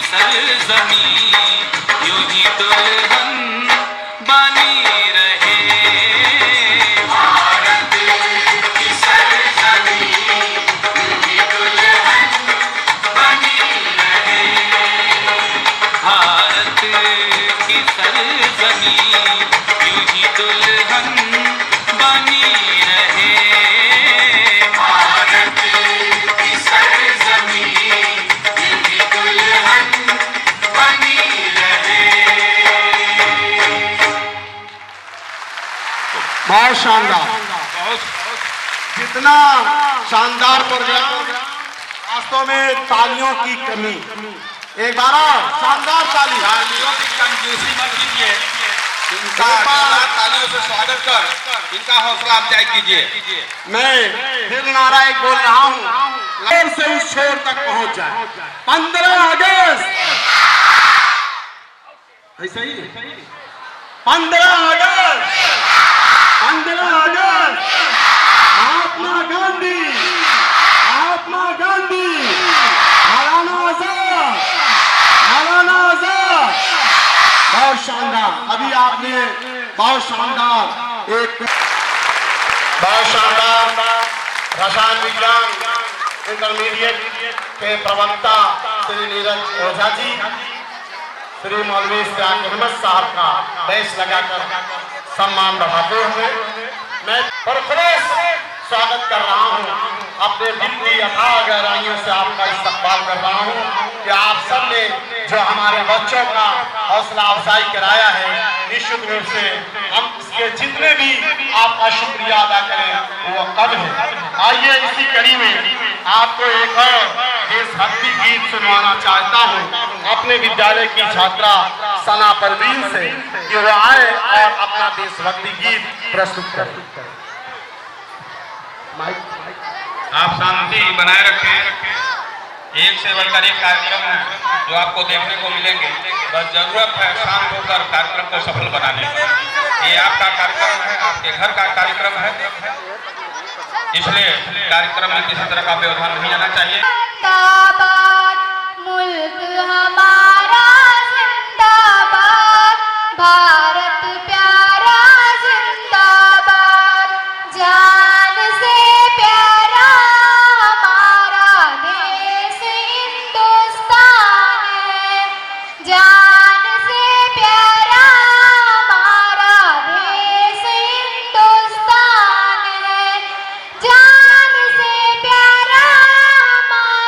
सरजमी यूं ही दुल्हन बनी रहे। भारत की सरजमी यूं ही दुल्हन बनी रहे। भारत की सरजमी यूं ही दुल्हन बनी रहे। भारत की सरजमी यूं ही दुल्हन बनी रहे। बहुत शानदार, जितना शानदार प्रोग्राम, वास्तव में तालियों की कमी। एक बार शानदार तालियों की कंजूसी मत कीजिए, इनका तालियों से स्वागत कर इनका हौसला अफजाई कीजिए। मैं फिर नारा एक बोल रहा हूँ, लहर से उस छोर तक पहुंच जाए। 15 अगस्त, ऐसा ही 15 अगस्त, 15 अगस्त, महात्मा गांधी, महात्मा गांधी, मौलाना आजाद, मौलाना आजाद। बहुत शानदार, अभी आपने बहुत शानदार रसायन विज्ञान इंटरमीडिएट के प्रवक्ता श्री नीरज ओझा जी, श्री मौलवी इश्तियाक अहमद साहब का बैच लगाकर सम्मान बढ़ाते हुए मैं पुरखुलूस स्वागत कर रहा हूँ। अपने दिल की अथाह गहराइयों से आपका इस्तकबाल कर रहा हूँ कि आप सब ने जो हमारे बच्चों का हौसला अफजाई कराया है, निश्चित रूप से हम इसके जितने भी आपका शुक्रिया अदा करें वो कम है। आइए इसी कड़ी में आपको एक और देशभक्ति गीत सुनवाना चाहता हूँ अपने विद्यालय की छात्रा सना परवीन से कि वो आए और अपना देशभक्ति गीत प्रस्तुत करें। आप शांति बनाए रखें। एक से बढ़कर एक कार्यक्रम है जो आपको देखने को मिलेंगे, बस जरूरत है शांत होकर कार्यक्रम को सफल बनाने की। ये आपका कार्यक्रम है, आपके घर का कार्यक्रम है, इसलिए कार्यक्रम में किसी तरह का व्यवधान नहीं आना चाहिए। जिंदाबाद मुल्क हमारा, जिंदाबाद भारत प्यारा, जिंदाबाद जान से प्यारा हमारा देश हिंदुस्तान है। जान से प्यारा हमारा देश हिंदुस्तान है। जान से प्यारा हमारा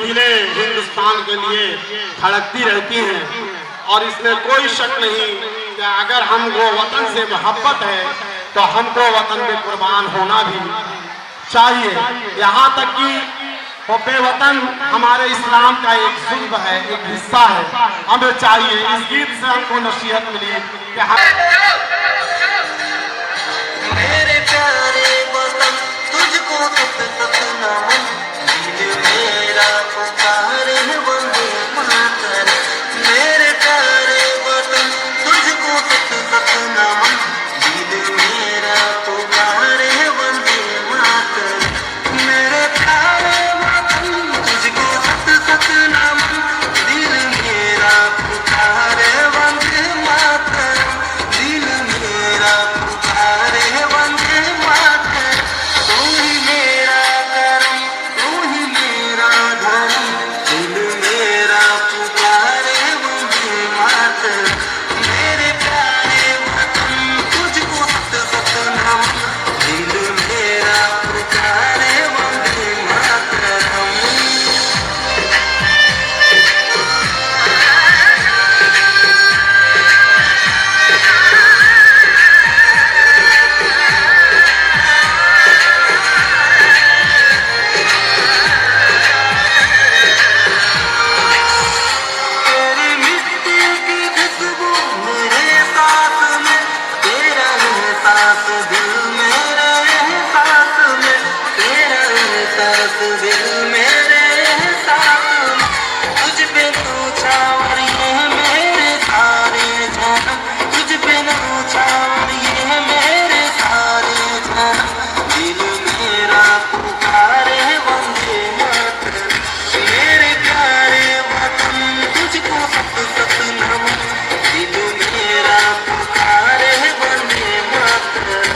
मिसाइलें हिंदुस्तान के लिए धड़कती रहती हैं और इसमें कोई शक नहीं कि अगर हमको वतन से मोहब्बत है तो हमको वतन पे कुर्बान होना भी चाहिए। यहाँ तक कि हुब्बे वतन हमारे इस्लाम का एक जुज़्व है, एक हिस्सा है। हमें चाहिए, इस गीत से हमको नसीहत मिली कि हम मेरे प्यारे वतन तुझको सपना दिल मेरा पुकारे वंदे मातरम। मेरे प्यारे वतन तुझको सपना दिल मेरा पुकारे वंदे मातरम। मेरे प्यारे वतन तुझको सपना दिल मेरा पुकारे वंदे मातरम। दिल मेरा पुकारे वंदे मातरम। तू ही मेरा करम, तू ही मेरा धर्म। दिल मेरा पुकारे वंदे मातरम। मेरे प्यारे वतन तुझको सपना दिल मेरा पुकारे वंदे मातरम। तेरी मिट्टी की खुशबू मेरे सांस में, तेरा एहसास दिल मेरे एहसास में, तेरा एहसास दिल मेरे एहसास में। तुझ पे छावर ये मेरे सारे जहां, तुझ पे छावर ये मेरे सारे जहां। दिल मेरा पुकारे वंदे मातरम। मेरे प्यारे वतन तुझको सपना दिल मेरा पुकारे वंदे मातरम।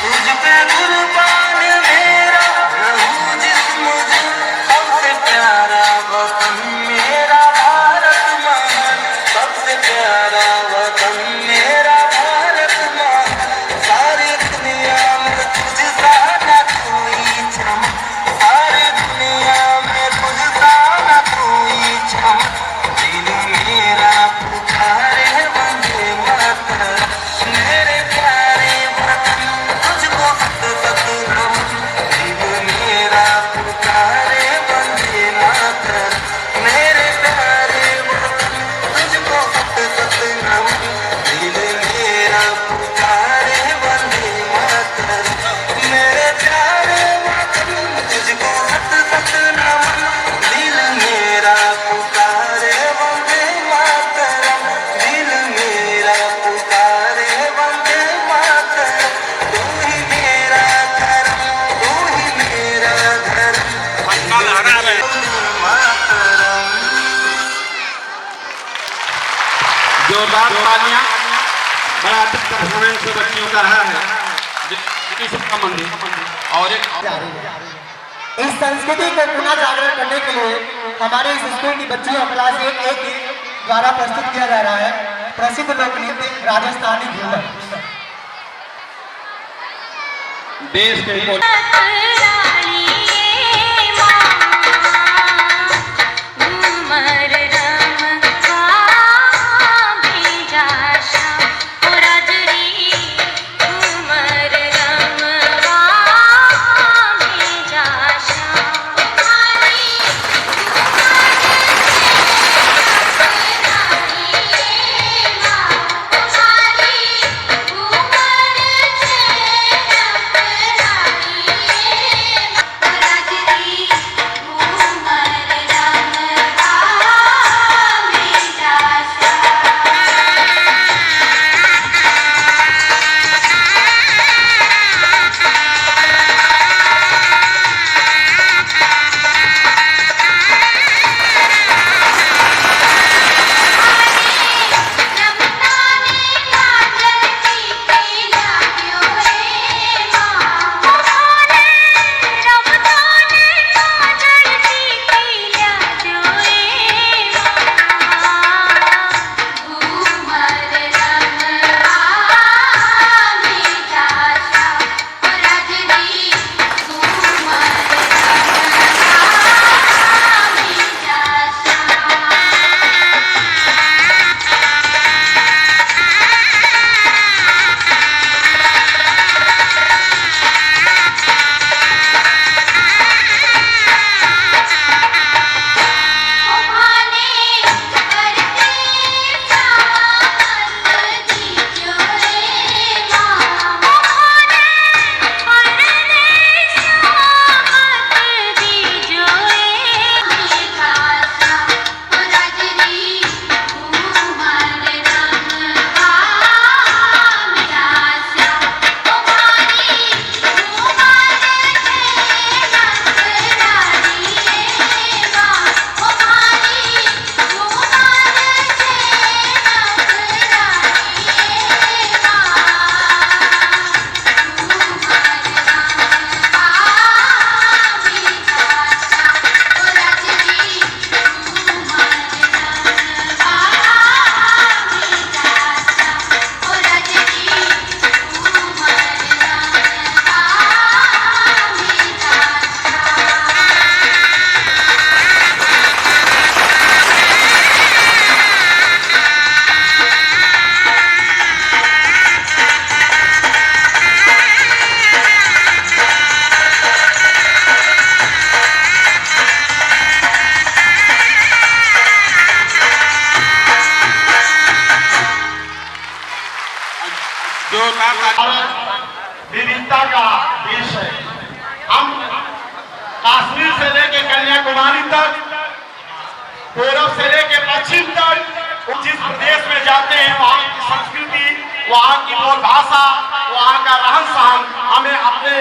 तुझ पे कुर्बान मेरा रहूं जिस्म से, सबसे प्यारा वतन मेरा भारत महान। सबसे प्यारा वतन मेरा भारत महान। सारी दुनिया में तुझसा न कोई चमक, सारी दुनिया में तुझसा न कोई चमक। दिल मेरा पुकारे वंदे मातरम। मेरे प्यारे वतन तुझको सपना दिल मेरा पुकारे वंदे मातरम। मेरे प्यारे वतन तुझको सपना दिल मेरा पुकारे वंदे मातरम। मेरे प्यारे वतन तुझको सपना दिल मेरा पुकारे वंदे मातरम। दिल मेरा पुकारे वंदे मातरम। तू ही मेरा करम, तू ही मेरा धर्म। मातरम। जोरदार तालियां। बड़ा अच्छा परफॉर्मेंस से बच्चियों का रहा है सबका मंदिर और एक इस संस्कृति को पुनः जागरण करने के लिए हमारे इस स्कूल की बच्चियों क्लास 1A के द्वारा प्रस्तुत किया जा रहा है प्रसिद्ध लोक नृत्य राजस्थानी घूमर। देश के घूमर रम भेजा श्याम ओ राजरी, घूमर रम भेजा श्याम। घूमर विविधता का देश है। हम कश्मीर से लेकर कन्याकुमारी तक, पूर्व से लेकर पश्चिम तक, जिस प्रदेश में जाते हैं वहाँ की संस्कृति, वहाँ की बोलभाषा, वहाँ का रहन सहन हमें अपने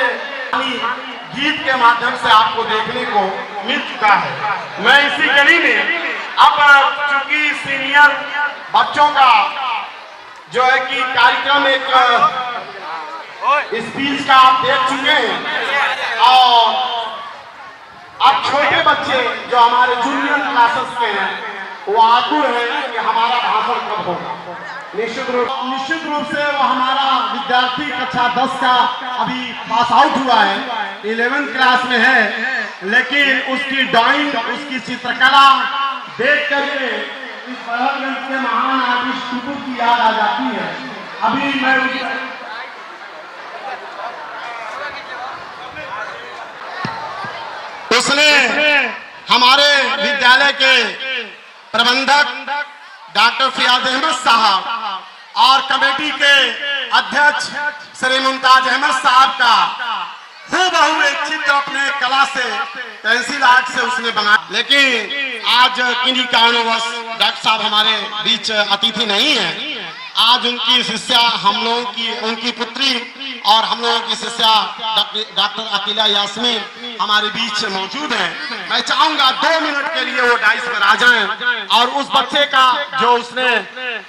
गीत के माध्यम से आपको देखने को मिल चुका है। मैं इसी कड़ी में अब चूंकि सीनियर बच्चों का जो है कि कार्यक्रम एक स्पीच का आप देख चुके हैं, और अब छोटे बच्चे जो हमारे जूनियर क्लासेस के हैं वो आतुर हैं कि हमारा भाषण कब होगा। निश्चित रूप से वो हमारा विद्यार्थी कक्षा 10 का अभी पास आउट हुआ है, 11th क्लास में है, लेकिन उसकी ड्राइंग, उसकी चित्रकला देख करके इस बड़हलगंज के महान आर्टिस्ट टुकु की याद आ जाती है। अभी मैं उसने हमारे विद्यालय के प्रबंधक डॉक्टर फियाज अहमद साहब और कमेटी के अध्यक्ष श्री मुमताज अहमद साहब का हूबहू एक चित्र अपने कला से, पेंसिल आर्ट से उसने बनाया। लेकिन आज किन्हीं कारणवश डॉक्टर साहब हमारे बीच अतिथि नहीं है। आज उनकी शिष्या हम लोगों की, उनकी पुत्री और हम लोगों की शिष्या डॉक्टर अकीला यास्मीन हमारे बीच मौजूद है। मैं चाहूंगा 2 मिनट के लिए वो डाइस पर आ जाएं और उस बच्चे का जो उसने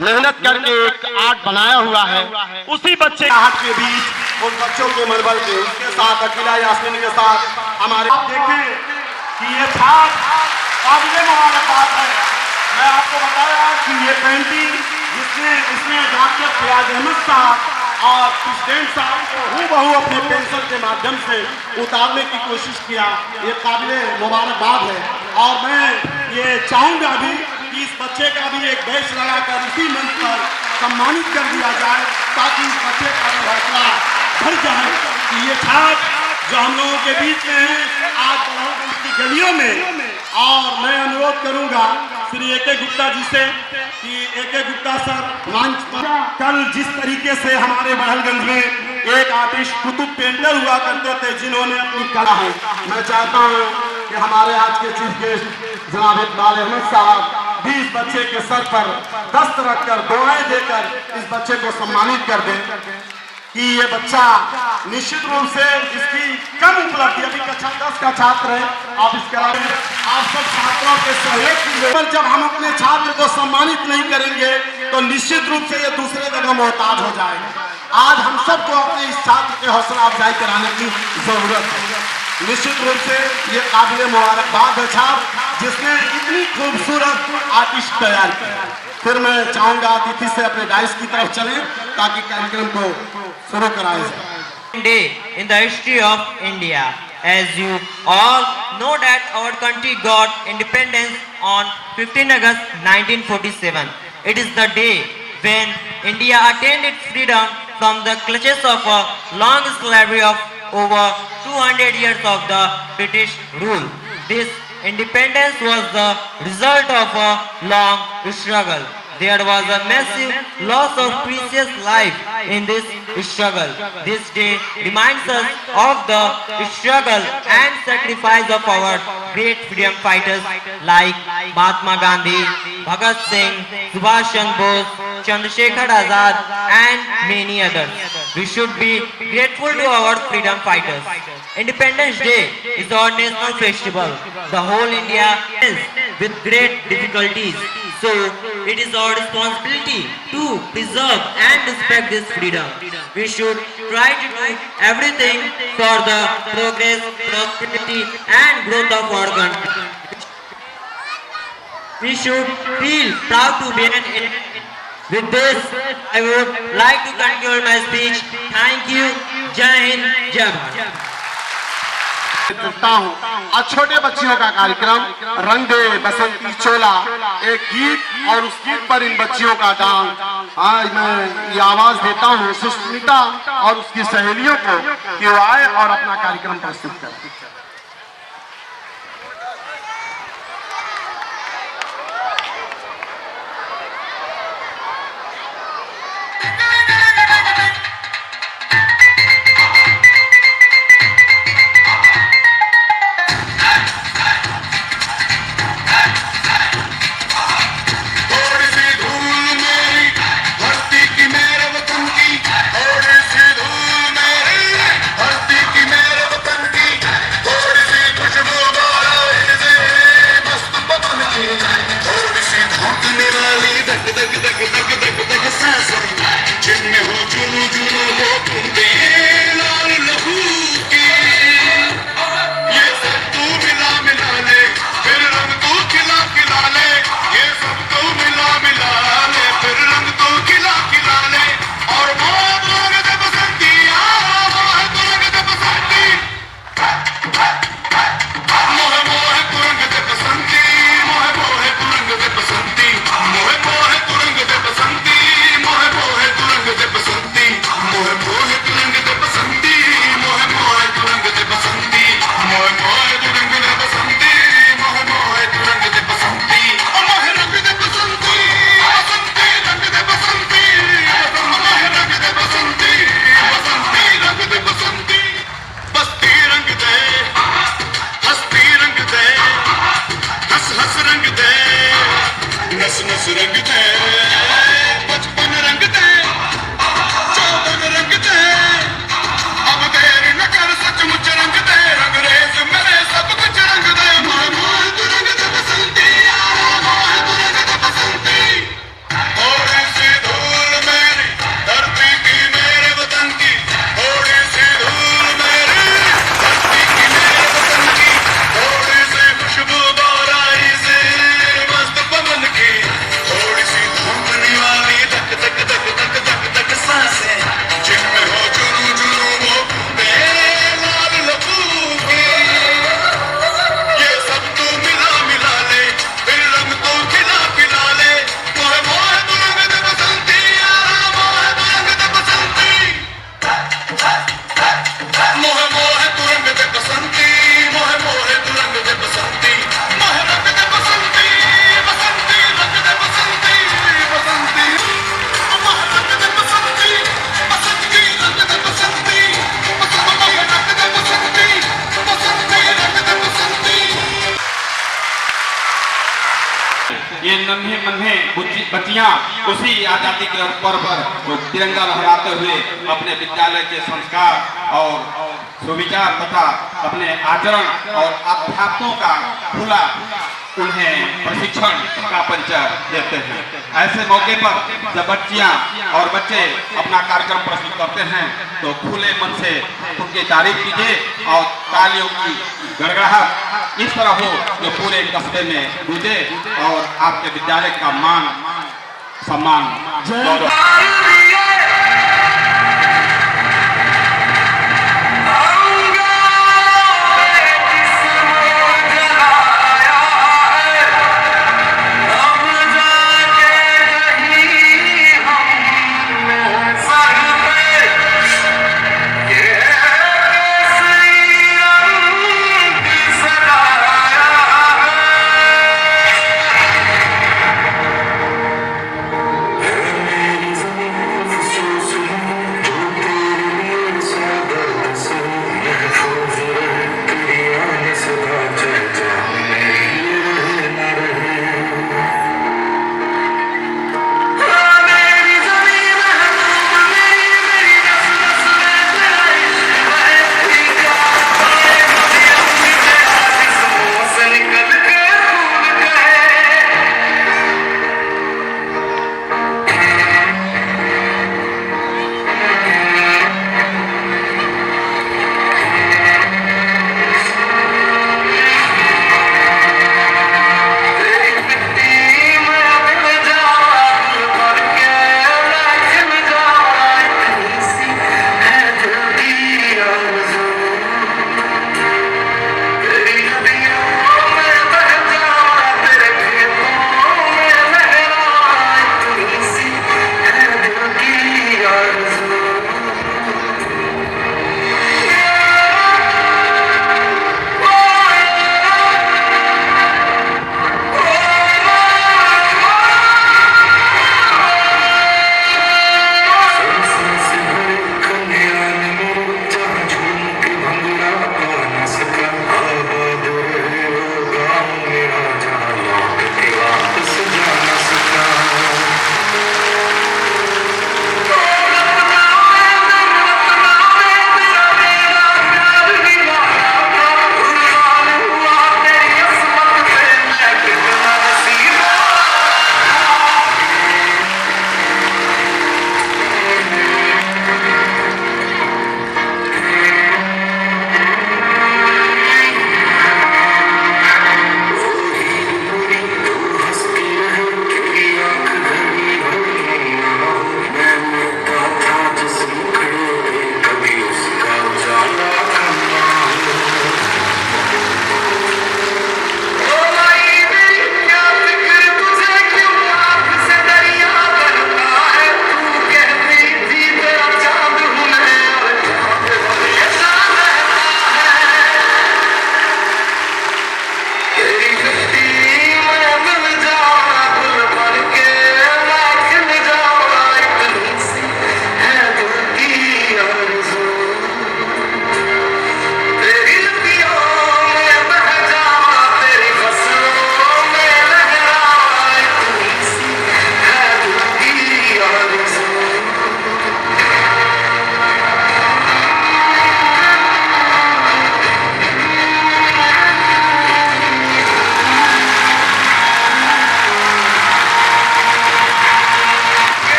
मेहनत करके एक आर्ट बनाया हुआ है, उसी बच्चे आर्ट के बीच उन बच्चों के मनोबल के, उसके साथ अकीला यास्मीन के साथ हमारे, आप देखें कि ये छाप काबिले मुबारकबाद है। मैं आपको बताया कि ये पेंटिंग इसमें डॉक्टर फियाज अहमद साहब और प्रेसिडेंट साहब को हूबहू अपने पेंसिल के माध्यम से उतारने की कोशिश किया, ये काबिले मुबारकबाद है। और मैं ये चाहूँगा भी कि इस बच्चे का भी एक बैच लगाकर इसी मंच पर सम्मानित कर दिया जाए, ताकि इस बच्चे का भी हौसला बढ़ जाए कि ये छाप जो हम लोगों के बीच में है आज बड़हलगंज की गलियों में। और मैं अनुरोध करूंगा श्री ए.के. गुप्ता जी से कि ए.के. गुप्ता सर मंच पर कल जिस तरीके से हमारे बड़हलगंज में एक आर्टिस्ट कुतुब पेंटर हुआ करते थे जिन्होंने अपनी कला है, मैं चाहता हूं कि हमारे आज के चीफ गेस्ट जनाब इकबाल अहमद साहब भी इस बच्चे के सर पर दस्त रखकर, दुआएं देकर इस बच्चे को सम्मानित कर दें कि ये बच्चा निश्चित रूप से इसकी कम उपलब्धि, अभी कक्षा 10 का छात्र है, आप इसके अलावा आप सब छात्रों के सहयोग की, पर जब हम अपने छात्र को सम्मानित नहीं करेंगे तो निश्चित रूप से ये दूसरे जगह मोहताज हो जाएगा। आज हम सबको अपने इस छात्र के हौसला अफजाई कराने की जरूरत है। निश्चित रूप से ये काबिले मुबारकबाद है छात्र, जिसने इतनी खूबसूरत आर्टिस्ट तैयार किया। फिर मैं चाहूंगा अतिथि से अपने डाइस की तरफ चलें ताकि कार्यक्रम को शुरू कराया जाए। Day in the history of India. As you all know that our country got independence on 15 August 1947. It is the day when India attained its freedom from the clutches of a long slavery of over 200 years of the British rule. This independence was the result of a long struggle. There was a massive loss of precious life in this struggle. This day reminds us of the struggle and sacrifice of our great freedom fighters like Mahatma Gandhi, Bhagat Singh, Subhash Chandra Bose, Chandrasekhar Azad and many others. We should be grateful to our freedom fighters. Independence Day is our national festival. The whole India is with great difficulties. So it is our responsibility to preserve and respect this freedom. We should try to do everything for the progress, prosperity and growth of our country. We should feel proud to be an Indian. With this, I would like to conclude my speech. Thank you. Jai Hind, Jai Bharat. करता हूँ। आज छोटे बच्चियों का कार्यक्रम रंग दे बसंती चोला, एक गीत और उस गीत पर इन बच्चियों का डांस। आज मैं ये आवाज देता हूँ सुष्मिता और उसकी सहेलियों को कि वो आए और अपना कार्यक्रम प्रस्तुत करें। नन्हे नन्हे बच्चियां उसी आजादी के पर्व पर वो तिरंगा लहराते हुए अपने विद्यालय के संस्कार और सुविचार तथा अपने आचरण और अध्यापकों का खुला उन्हें प्रशिक्षण का परिचय देते हैं। ऐसे मौके पर जब बच्चियां और बच्चे अपना कार्यक्रम प्रस्तुत करते हैं तो खुले मन से उनकी तारीफ कीजिए और तालियों की गड़गड़ाहट इस तरह हो जो पूरे कस्बे में गूंजे और आपके विद्यालय का मान सम्मान गौरव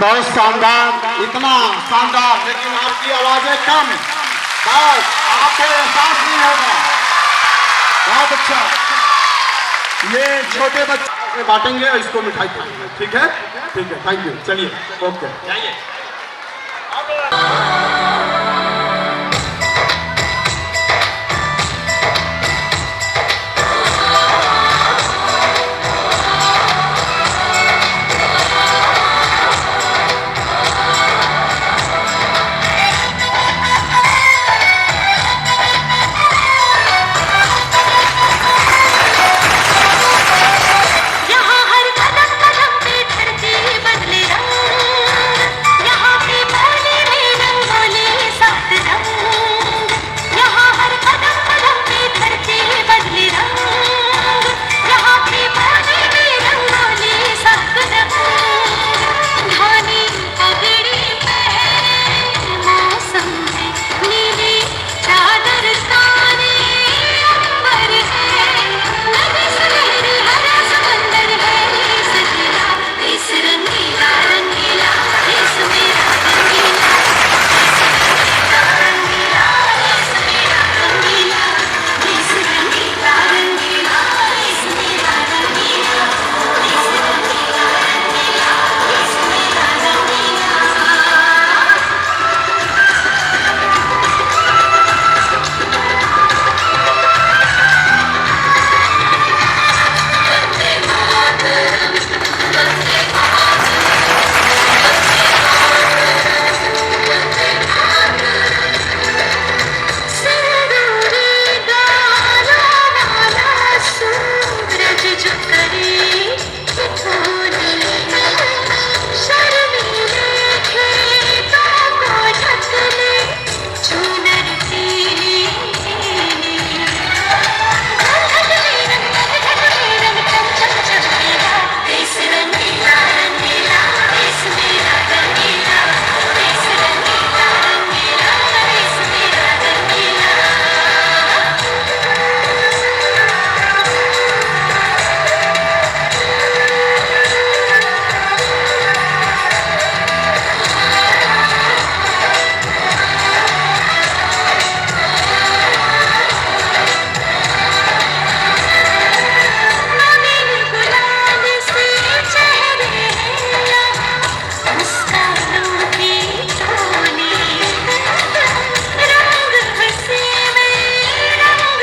बहुत शानदार, इतना शानदार, लेकिन आपकी आवाजें कम, बस आपको एहसास नहीं होगा। बहुत अच्छा, ये छोटे बच्चे बांटेंगे और इसको मिठाई खाएंगे, ठीक है? ठीक है, थैंक यू, चलिए, ओके, जाइए। यहाँ हर कदम कदम पे धरती बदले रंग, करी